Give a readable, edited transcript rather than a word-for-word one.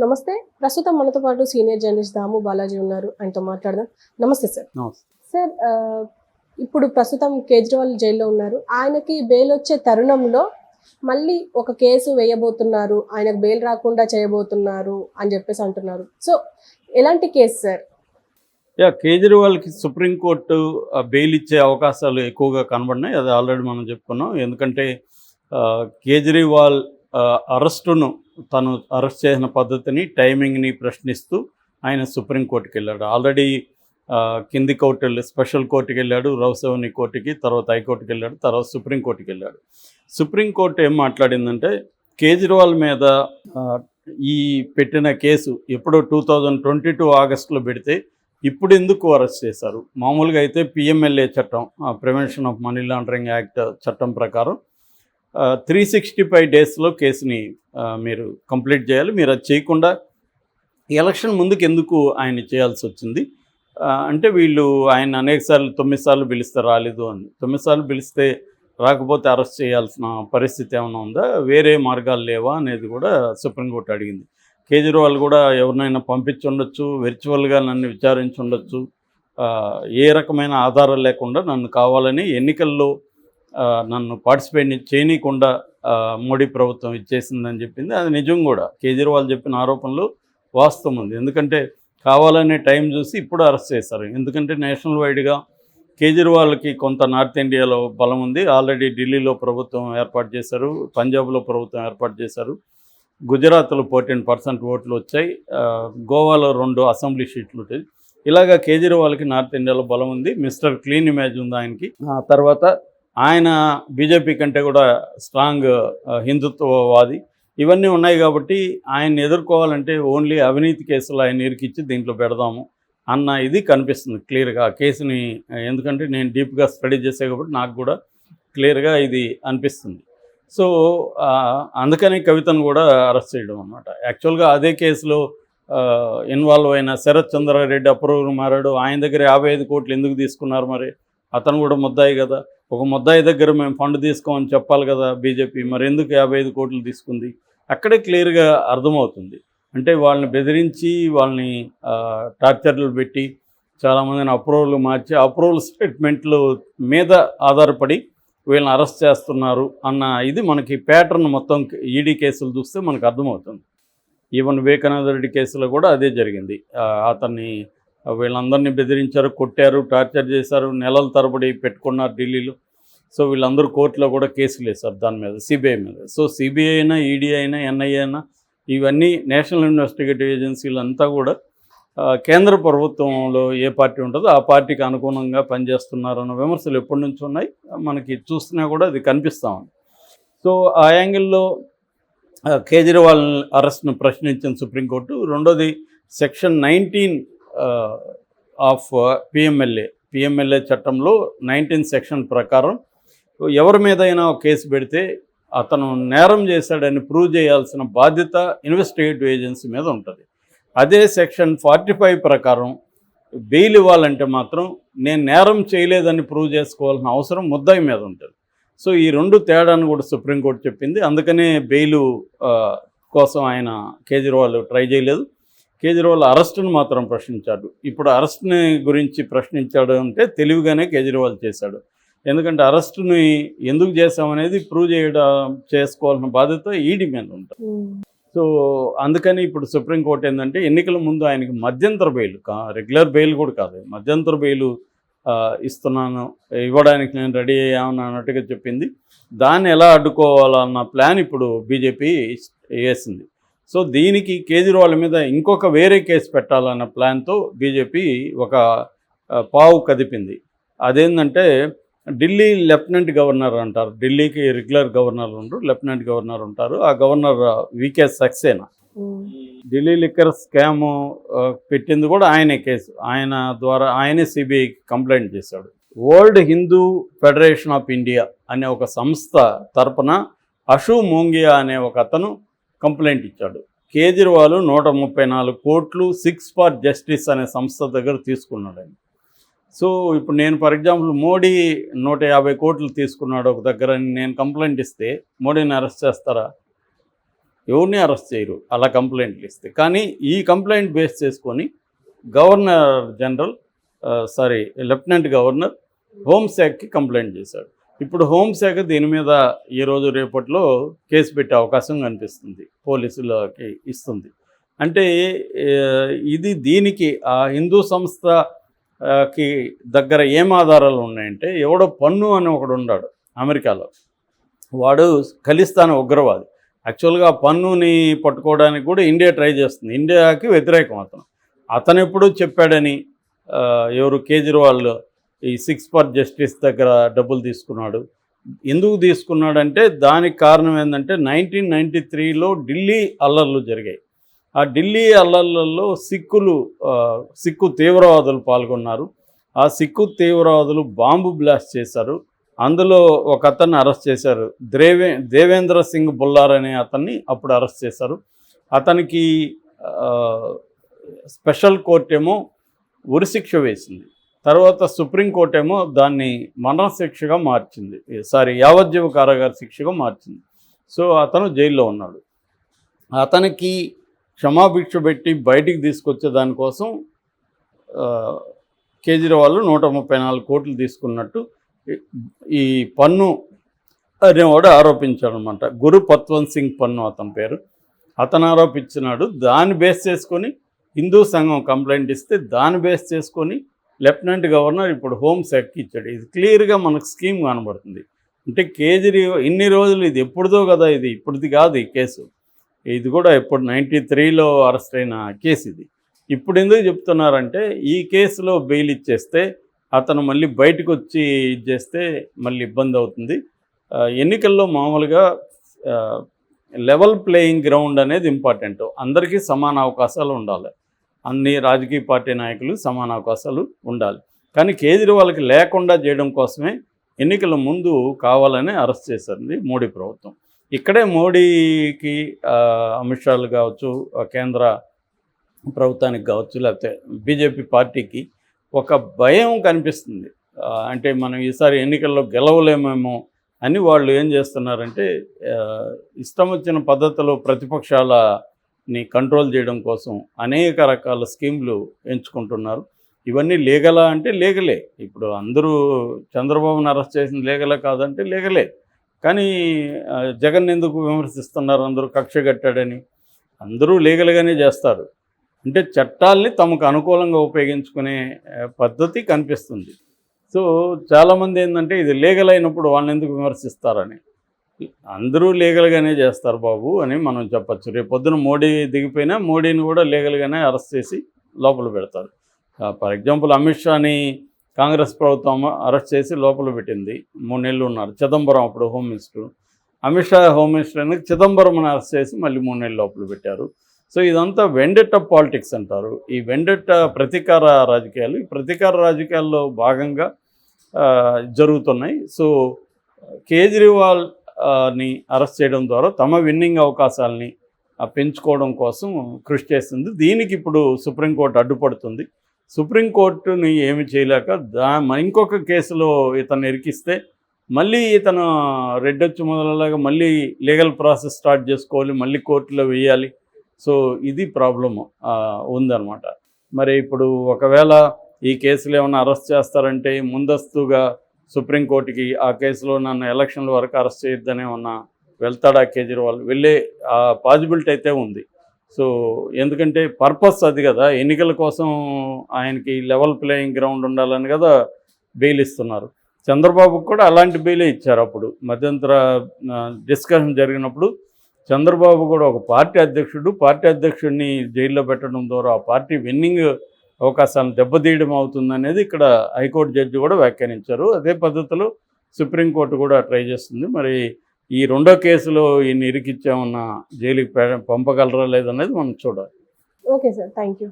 నమస్తే. ప్రస్తుతం మనతో పాటు సీనియర్ జర్నలిస్ట్ దాము బాలాజీ ఉన్నారు. ఆయనతో మాట్లాడదాం. నమస్తే సార్. నమస్తే. సార్ ఇప్పుడు ప్రస్తుతం కేజ్రీవాల్ జైల్లో ఉన్నారు. ఆయనకి బెయిల్ వచ్చే తరుణంలో మళ్ళీ ఒక కేసు వేయబోతున్నారు. ఆయనకు బెయిల్ రాకుండా చేయబోతున్నారు అని చెప్పేసి అంటున్నారు. సో ఎలాంటి కేసు సార్? కేజ్రీవాల్కి సుప్రీంకోర్టు బెయిల్ ఇచ్చే అవకాశాలు ఎక్కువగా కనబడినాయి. అది ఆల్రెడీ మనం చెప్పుకున్నాం. ఎందుకంటే కేజ్రీవాల్ అరెస్టును తను అరెస్ట్ చేసిన పద్ధతిని, టైమింగ్ని ప్రశ్నిస్తూ ఆయన సుప్రీంకోర్టుకి వెళ్ళాడు. ఆల్రెడీ కింది కోర్టు స్పెషల్ కోర్టుకి వెళ్ళాడు, రౌసవని కోర్టుకి, తర్వాత హైకోర్టుకి వెళ్ళాడు, తర్వాత సుప్రీంకోర్టుకి వెళ్ళాడు. సుప్రీంకోర్టు ఏం మాట్లాడిందంటే కేజ్రీవాల్ మీద ఈ పెట్టిన కేసు ఎప్పుడో 2022 ఆగస్టులో పెడితే ఇప్పుడు ఎందుకు అరెస్ట్ చేశారు? మామూలుగా అయితే పిఎంఎల్ఏ చట్టం, prevention of money laundering act చట్టం ప్రకారం 365 డేస్లో కేసుని మీరు కంప్లీట్ చేయాలి. మీరు అది చేయకుండా ఎలక్షన్ ముందుకు ఎందుకు ఆయన చేయాల్సి వచ్చింది అంటే వీళ్ళు ఆయన అనేక సార్లు 9 సార్లు పిలిస్తే రాలేదు అని. 9 సార్లు పిలిస్తే రాకపోతే అరెస్ట్ చేయాల్సిన పరిస్థితి ఏమైనా ఉందా, వేరే మార్గాలు లేవా అనేది కూడా సుప్రీంకోర్టు అడిగింది. కేజ్రీవాల్ కూడా ఎవరినైనా పంపించి ఉండొచ్చు, వర్చువల్గా నన్ను విచారించి ఉండొచ్చు, ఏ రకమైన ఆధారాలు లేకుండా నన్ను కావాలని ఎన్నికల్లో నన్ను పార్టిసిపేట్ చేయనీయకుండా మోడీ ప్రభుత్వం ఇచ్చేసిందని చెప్పింది. అది నిజం కూడా. కేజ్రీవాల్ చెప్పిన ఆరోపణలు వాస్తవం ఉంది. ఎందుకంటే కావాలనే టైం చూసి ఇప్పుడు అరెస్ట్ చేశారు. ఎందుకంటే నేషనల్ వైడ్గా కేజ్రీవాల్కి కొంత నార్త్ ఇండియాలో బలం ఉంది. ఆల్రెడీ ఢిల్లీలో ప్రభుత్వం ఏర్పాటు చేశారు, పంజాబ్లో ప్రభుత్వం ఏర్పాటు చేశారు, గుజరాత్లో 14% ఓట్లు వచ్చాయి, గోవాలో 2 అసెంబ్లీ సీట్లు ఉంటాయి. ఇలాగా కేజ్రీవాల్కి నార్త్ ఇండియాలో బలం ఉంది. మిస్టర్ క్లీన్ ఇమేజ్ ఉంది ఆయనకి. తర్వాత ఆయన బీజేపీ కంటే కూడా స్ట్రాంగ్ హిందుత్వవాది. ఇవన్నీ ఉన్నాయి కాబట్టి ఆయన ఎదుర్కోవాలంటే ఓన్లీ అవినీతి కేసులు ఆయన ఇరికిచ్చి దీంట్లో పెడదాము అన్న ఇది కనిపిస్తుంది క్లియర్గా ఆ కేసుని. ఎందుకంటే నేను డీప్గా స్టడీ చేసే కాబట్టి నాకు కూడా క్లియర్గా ఇది అనిపిస్తుంది. సో అందుకని కవితను కూడా అరెస్ట్ చేయడం అన్నమాట. యాక్చువల్గా అదే కేసులో ఇన్వాల్వ్ అయిన శరత్ చంద్రారెడ్డి అప్రూవల్ మారాడు. ఆయన దగ్గర 55 కోట్లు ఎందుకు తీసుకున్నారు? మరి అతను కూడా ముద్దాయి కదా. ఒక ముద్దాయి దగ్గర మేము ఫండ్ తీసుకోమని చెప్పాలి కదా బీజేపీ, మరి ఎందుకు 55 కోట్లు తీసుకుంది? అక్కడే క్లియర్గా అర్థమవుతుంది. అంటే వాళ్ళని బెదిరించి, వాళ్ళని టార్చర్లు పెట్టి, చాలామందిని అప్రూవల్ మార్చి, అప్రూవల్ స్టేట్మెంట్లు మీద ఆధారపడి వీళ్ళని అరెస్ట్ చేస్తున్నారు అన్న ఇది మనకి ప్యాటర్న్ మొత్తం ఈడీ కేసులు చూస్తే మనకు అర్థమవుతుంది. ఈవెన్ వివేకానంద రెడ్డి కేసులో కూడా అదే జరిగింది. అతన్ని వీళ్ళందరినీ బెదిరించారు, కొట్టారు, టార్చర్ చేశారు, నెలల తరబడి పెట్టుకున్నారు ఢిల్లీలో. సో వీళ్ళందరూ కోర్టులో కూడా కేసులు వేశారు దాని మీద, సిబిఐ మీద. సో సిబిఐ అయినా, ఈడీ అయినా, ఎన్ఐఏ అయినా, ఇవన్నీ నేషనల్ ఇన్వెస్టిగేటివ్ ఏజెన్సీలు అంతా కూడా కేంద్ర ప్రభుత్వంలో ఏ పార్టీ ఉంటుందో ఆ పార్టీకి అనుగుణంగా పనిచేస్తున్నారన్న విమర్శలు ఎప్పటి నుంచి ఉన్నాయి, మనకి చూస్తున్నా కూడా అది కనిపిస్తూ ఉంది. సో ఆ యాంగిల్లో కేజ్రీవాల్ అరెస్ట్ను ప్రశ్నించిన సుప్రీంకోర్టు. రెండోది సెక్షన్ 19 ఆఫ్ పిఎంఎల్ఏ చట్టంలో 19 సెక్షన్ ప్రకారం ఎవరి మీదైనా కేసు పెడితే అతను నేరం చేశాడని ప్రూవ్ చేయాల్సిన బాధ్యత ఇన్వెస్టిగేటివ్ ఏజెన్సీ మీద ఉంటుంది. అదే సెక్షన్ 45 ప్రకారం బెయిల్ ఇవ్వాలంటే మాత్రం నేను నేరం చేయలేదని ప్రూవ్ చేసుకోవాల్సిన అవసరం ముద్దాయి మీద ఉంటుంది. సో ఈ 2 తేడాను కూడా సుప్రీంకోర్టు చెప్పింది. అందుకనే బెయిల్ కోసం ఆయన కేజ్రీవాల్ ట్రై చేయలేదు. కేజ్రీవాల్ అరెస్టును మాత్రం ప్రశ్నించాడు. ఇప్పుడు అరెస్ట్ని గురించి ప్రశ్నించాడు అంటే తెలివిగానే కేజ్రీవాల్ చేశాడు. ఎందుకంటే అరెస్టుని ఎందుకు చేశామనేది ప్రూవ్ చేసుకోవాల్సిన బాధ్యత ఈడీ మీద ఉంటుంది. సో అందుకని ఇప్పుడు సుప్రీంకోర్టు ఏంటంటే ఎన్నికల ముందు ఆయనకి మధ్యంతర బెయిల్, రెగ్యులర్ బెయిల్ కూడా కాదు, మధ్యంతర బెయిల్ ఇవ్వడానికి నేను రెడీ అయ్యామని అన్నట్టుగా చెప్పింది. దాన్ని ఎలా అడ్డుకోవాలన్న ప్లాన్ ఇప్పుడు బీజేపీ వేసింది. సో దీనికి కేజ్రీవాల్ మీద ఇంకొక వేరే కేసు పెట్టాలన్న ప్లాన్తో బీజేపీ ఒక పావు కదిపింది. అదేంటంటే ఢిల్లీ లెఫ్టినెంట్ గవర్నర్ అంటారు. ఢిల్లీకి రెగ్యులర్ గవర్నర్ ఉండరు, లెఫ్టినెంట్ గవర్నర్ ఉంటారు. ఆ గవర్నర్ వికే సక్సేనా. ఢిల్లీ లిక్కర్ స్కామ్ పెట్టింది కూడా ఆయనే కేసు. ఆయన ద్వారా ఆయనే సిబిఐకి కంప్లైంట్ చేశాడు. World Hindu federation of India అనే ఒక సంస్థ తరపున అషు మోంగియా అనే ఒక అతను కంప్లైంట్ ఇచ్చాడు. కేజ్రీవాల్ 134 కోట్లు 6 ఫర్ జస్టిస్ అనే సంస్థ దగ్గర తీసుకున్నాడు ఆయన. సో ఇప్పుడు నేను ఫర్ ఎగ్జాంపుల్ మోడీ 150 కోట్లు తీసుకున్నాడు ఒక దగ్గర అని నేను కంప్లైంట్ ఇస్తే మోడీని అరెస్ట్ చేస్తారా? ఎవరిని అరెస్ట్ చేయరు అలా కంప్లైంట్లు ఇస్తే. కానీ ఈ కంప్లైంట్ బేస్ చేసుకొని గవర్నర్ జనరల్ లెఫ్టినెంట్ గవర్నర్ హోంశాఖకి కంప్లైంట్ చేశాడు. ఇప్పుడు హోంశాఖ దీని మీద ఈరోజు రేపట్లో కేసు పెట్టే అవకాశం కనిపిస్తుంది, పోలీసులకి ఇస్తుంది. అంటే దీనికి ఆ హిందూ సంస్థకి దగ్గర ఏం ఆధారాలు ఉన్నాయంటే, ఎవడో పన్ను అని ఒకడు ఉన్నాడు అమెరికాలో, వాడు ఖలిస్తాన్ ఉగ్రవాది. యాక్చువల్గా పన్నుని పట్టుకోవడానికి కూడా ఇండియా ట్రై చేస్తుంది, ఇండియాకి వ్యతిరేకం అతను ఎప్పుడూ చెప్పాడని. ఎవరు కేజ్రీవాల్ ఈ 6 ఫర్ జస్టిస్ దగ్గర డబ్బులు తీసుకున్నాడు. ఎందుకు తీసుకున్నాడంటే దానికి కారణం ఏంటంటే 1993లో ఢిల్లీ అల్లర్లు జరిగాయి. ఆ ఢిల్లీ అల్లర్లలో సిక్కు తీవ్రవాదులు పాల్గొన్నారు. ఆ సిక్కు తీవ్రవాదులు బాంబు బ్లాస్ట్ చేశారు. అందులో ఒక అతన్ని అరెస్ట్ చేశారు, దేవేంద్ర సింగ్ బుల్లార్ అనే అతన్ని అప్పుడు అరెస్ట్ చేశారు. అతనికి స్పెషల్ కోర్ట్ ఏమో ఉరిశిక్ష వేసింది. తర్వాత సుప్రీంకోర్టు ఏమో దాన్ని మరణశిక్షగా మార్చింది, యావజ్జీవ కారాగార శిక్షగా మార్చింది. సో అతను జైల్లో ఉన్నాడు. అతనికి క్షమాభిక్ష పెట్టి బయటికి తీసుకొచ్చే దానికోసం కేజ్రీవాల్ 134 కోట్లు తీసుకున్నట్టు ఈ పన్ను అనేవాడు ఆరోపించాడనమాట. గురు పత్వంత్ సింగ్ పన్ను అతని పేరు. అతను ఆరోపించినాడు. దాన్ని బేస్ చేసుకొని హిందూ సంఘం కంప్లైంట్ ఇస్తే దాన్ని బేస్ చేసుకొని లెఫ్టినెంట్ గవర్నర్ ఇప్పుడు హోంశాఖకి ఇచ్చాడు. ఇది క్లియర్గా మనకు స్కీమ్ కనబడుతుంది. అంటే కేజ్రీవాల్ ఇన్ని రోజులు ఇది ఎప్పుడుదో కదా, ఇది ఇప్పుడుది కాదు ఈ కేసు. ఇది కూడా ఇప్పుడు 93లో అరెస్ట్ అయిన కేసు ఇది. ఇప్పుడు ఎందుకు చెప్తున్నారంటే ఈ కేసులో బెయిల్ ఇచ్చేస్తే అతను మళ్ళీ బయటకు వచ్చి చేస్తే మళ్ళీ ఇబ్బంది అవుతుంది. ఎన్నికల్లో మామూలుగా లెవెల్ ప్లేయింగ్ గ్రౌండ్ అనేది ఇంపార్టెంట్. అందరికీ సమాన అవకాశాలు ఉండాలి, అన్ని రాజకీయ పార్టీ నాయకులు సమాన అవకాశాలు ఉండాలి. కానీ కేజ్రీవాల్కి లేకుండా చేయడం కోసమే ఎన్నికల ముందు కావాలని అరెస్ట్ చేసింది మోడీ ప్రభుత్వం. ఇక్కడే మోడీకి అమిత్ షాలు కావచ్చు, కేంద్ర ప్రభుత్వానికి కావచ్చు, లేకపోతే బీజేపీ పార్టీకి ఒక భయం కనిపిస్తుంది. అంటే మనం ఈసారి ఎన్నికల్లో గెలవలేమేమో అని వాళ్ళు ఏం చేస్తున్నారంటే ఇష్టం వచ్చిన పద్ధతిలో ప్రతిపక్షాలని కంట్రోల్ చేయడం కోసం అనేక రకాల స్కీమ్లు ఎంచుకుంటున్నారు. ఇవన్నీ లీగలా అంటే లీగలే. ఇప్పుడు అందరూ చంద్రబాబుని అరెస్ట్ చేసిన లీగలే కాదంటే లీగలే. కానీ జగన్ ఎందుకు విమర్శిస్తున్నారు అందరూ? కక్ష కట్టాడని. అందరూ లీగల్గానే చేస్తారు. అంటే చట్టాల్ని తమకు అనుకూలంగా ఉపయోగించుకునే పద్ధతి కనిపిస్తుంది. సో చాలామంది ఏంటంటే ఇది లీగల్ అయినప్పుడు వాళ్ళని ఎందుకు విమర్శిస్తారని. అందరూ లీగల్గానే చేస్తారు బాబు అని మనం చెప్పచ్చు. రేపు పొద్దున మోడీ దిగిపోయినా మోడీని కూడా లీగల్గానే అరెస్ట్ చేసి లోపల పెడతారు. ఫర్ ఎగ్జాంపుల్ అమిత్ షాని కాంగ్రెస్ ప్రభుత్వం అరెస్ట్ చేసి లోపల పెట్టింది. 3 నెలలు ఉన్నారు. చిదంబరం అప్పుడు home minister, Amit Shah home minister అని చిదంబరంని అరెస్ట్ చేసి మళ్ళీ 3 నెలలు లోపల పెట్టారు. సో ఇదంతా వెండెట్ట పాలిటిక్స్ అంటారు. ఈ వెండెట్ట ప్రతీకార రాజకీయాలు, ఈ ప్రతీకార రాజకీయాల్లో భాగంగా జరుగుతున్నాయి. సో కేజ్రీవాల్ని అరెస్ట్ చేయడం ద్వారా తమ విన్నింగ్ అవకాశాలని పెంచుకోవడం కోసం కృషి చేస్తుంది. దీనికి ఇప్పుడు సుప్రీంకోర్టు అడ్డుపడుతుంది. సుప్రీంకోర్టుని ఏమి చేయలేక ఇంకొక కేసులో ఇతను ఇరికిస్తే మళ్ళీ ఇతను రెడ్డొచ్చు మొదలలాగా మళ్ళీ లీగల్ ప్రాసెస్ స్టార్ట్ చేసుకోవాలి, మళ్ళీ కోర్టులో వేయాలి. సో ఇది ప్రాబ్లము ఉందన్నమాట. మరి ఇప్పుడు ఒకవేళ ఈ కేసులో ఏమైనా అరెస్ట్ చేస్తారంటే ముందస్తుగా సుప్రీంకోర్టుకి ఆ కేసులో నన్ను ఎలక్షన్ల వరకు అరెస్ట్ చేయొద్దని ఏమన్నా వెళ్తాడా కేజ్రీవాల్? వెళ్ళే పాసిబిలిటీ అయితే ఉంది. సో ఎందుకంటే పర్పస్ అది కదా, ఎన్నికల కోసం ఆయనకి లెవెల్ ప్లేయింగ్ గ్రౌండ్ ఉండాలని కదా బెయిల్ ఇస్తున్నారు. చంద్రబాబుకు కూడా అలాంటి బెయిలే ఇచ్చారు. అప్పుడు మధ్యంతర డిస్కషన్ జరిగినప్పుడు చంద్రబాబు కూడా ఒక పార్టీ అధ్యక్షుడిని జైల్లో పెట్టడం ద్వారా ఆ పార్టీ విన్నింగ్ అవకాశాలను దెబ్బతీయడం అవుతుందనేది ఇక్కడ హైకోర్టు జడ్జి కూడా వ్యాఖ్యానించారు. అదే పద్ధతిలో సుప్రీంకోర్టు కూడా ట్రై చేస్తుంది. మరి ఈ రెండో కేసులో ఈయన ఇరికిచ్చామన్న జైలుకి పంపగలరా లేదనేది మనం చూడాలి. Okay sir, thank you.